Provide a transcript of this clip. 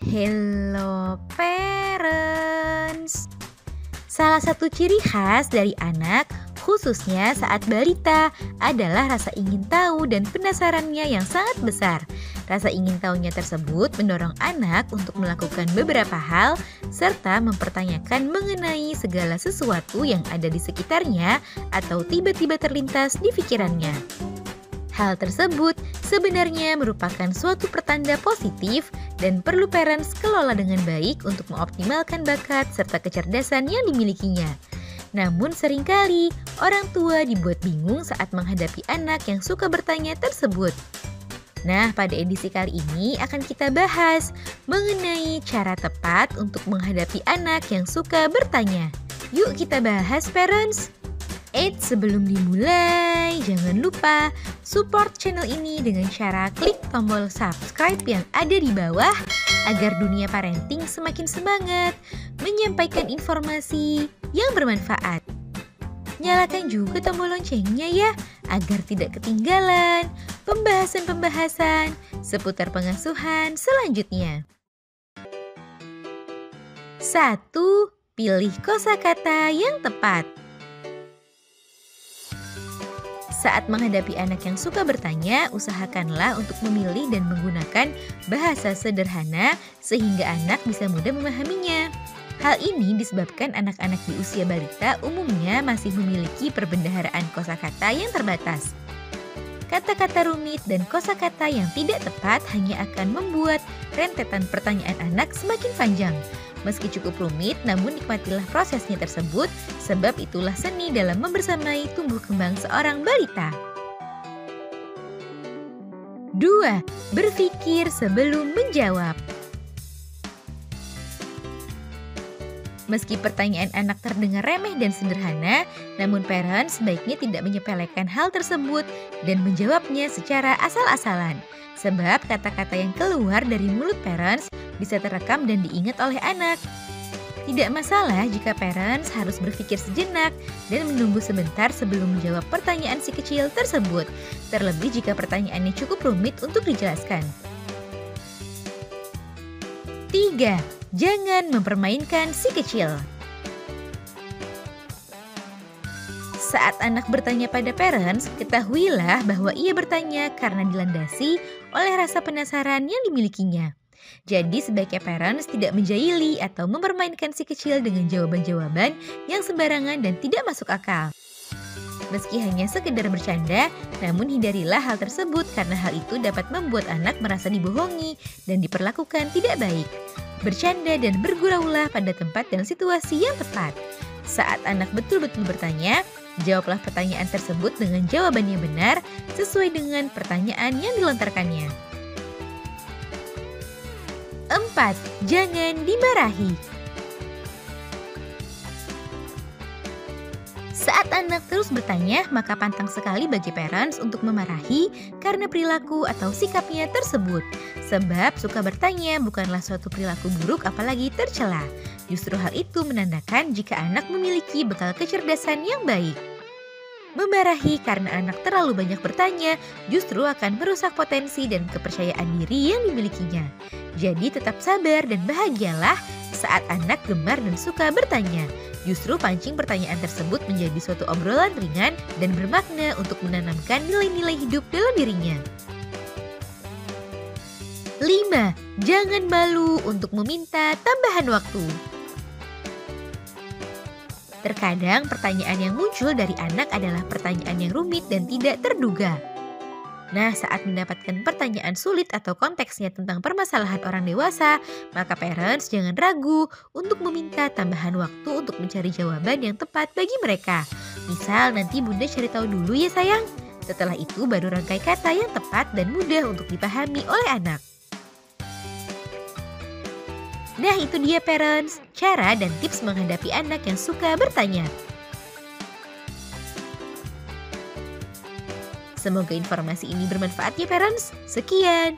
Hello parents. Salah satu ciri khas dari anak, khususnya saat balita, adalah rasa ingin tahu dan penasarannya yang sangat besar. Rasa ingin tahunya tersebut mendorong anak untuk melakukan beberapa hal serta mempertanyakan mengenai segala sesuatu yang ada di sekitarnya atau tiba-tiba terlintas di pikirannya. Hal tersebut sebenarnya merupakan suatu pertanda positif dan perlu parents kelola dengan baik untuk mengoptimalkan bakat serta kecerdasan yang dimilikinya. Namun seringkali orang tua dibuat bingung saat menghadapi anak yang suka bertanya tersebut. Nah, pada edisi kali ini akan kita bahas mengenai cara tepat untuk menghadapi anak yang suka bertanya. Yuk kita bahas parents! Sebelum dimulai, jangan lupa support channel ini dengan cara klik tombol subscribe yang ada di bawah agar dunia parenting semakin semangat menyampaikan informasi yang bermanfaat. Nyalakan juga tombol loncengnya ya, agar tidak ketinggalan pembahasan-pembahasan seputar pengasuhan selanjutnya. 1. Pilih kosakata yang tepat. Saat menghadapi anak yang suka bertanya, usahakanlah untuk memilih dan menggunakan bahasa sederhana sehingga anak bisa mudah memahaminya. Hal ini disebabkan anak-anak di usia balita umumnya masih memiliki perbendaharaan kosakata yang terbatas. Kata-kata rumit dan kosakata yang tidak tepat hanya akan membuat rentetan pertanyaan anak semakin panjang. Meski cukup rumit, namun nikmatilah prosesnya tersebut, sebab itulah seni dalam membersamai tumbuh kembang seorang balita. 2. Berpikir sebelum menjawab. Meski pertanyaan anak terdengar remeh dan sederhana, namun parents sebaiknya tidak menyepelekan hal tersebut dan menjawabnya secara asal-asalan. Sebab kata-kata yang keluar dari mulut parents bisa terekam dan diingat oleh anak. Tidak masalah jika parents harus berpikir sejenak dan menunggu sebentar sebelum menjawab pertanyaan si kecil tersebut, terlebih jika pertanyaannya cukup rumit untuk dijelaskan. 3. Jangan mempermainkan si kecil. Saat anak bertanya pada parents, ketahuilah bahwa ia bertanya karena dilandasi oleh rasa penasaran yang dimilikinya. Jadi sebaiknya parents tidak menjahili atau mempermainkan si kecil dengan jawaban-jawaban yang sembarangan dan tidak masuk akal. Meski hanya sekedar bercanda, namun hindarilah hal tersebut karena hal itu dapat membuat anak merasa dibohongi dan diperlakukan tidak baik. Bercanda dan berguraulah pada tempat dan situasi yang tepat. Saat anak betul-betul bertanya, jawablah pertanyaan tersebut dengan jawaban yang benar sesuai dengan pertanyaan yang dilontarkannya. 4. Jangan dimarahi. Saat anak terus bertanya, maka pantang sekali bagi parents untuk memarahi karena perilaku atau sikapnya tersebut. Sebab suka bertanya bukanlah suatu perilaku buruk apalagi tercela. Justru hal itu menandakan jika anak memiliki bekal kecerdasan yang baik. Memarahi karena anak terlalu banyak bertanya justru akan merusak potensi dan kepercayaan diri yang dimilikinya. Jadi tetap sabar dan bahagialah saat anak gemar dan suka bertanya. Justru pancing pertanyaan tersebut menjadi suatu obrolan ringan dan bermakna untuk menanamkan nilai-nilai hidup dalam dirinya. 5. Jangan malu untuk meminta tambahan waktu. Terkadang pertanyaan yang muncul dari anak adalah pertanyaan yang rumit dan tidak terduga. Nah, saat mendapatkan pertanyaan sulit atau konteksnya tentang permasalahan orang dewasa, maka parents jangan ragu untuk meminta tambahan waktu untuk mencari jawaban yang tepat bagi mereka. Misal, nanti bunda cari tahu dulu ya sayang. Setelah itu baru rangkai kata yang tepat dan mudah untuk dipahami oleh anak. Nah, itu dia parents, cara dan tips menghadapi anak yang suka bertanya. Semoga informasi ini bermanfaat ya parents. Sekian.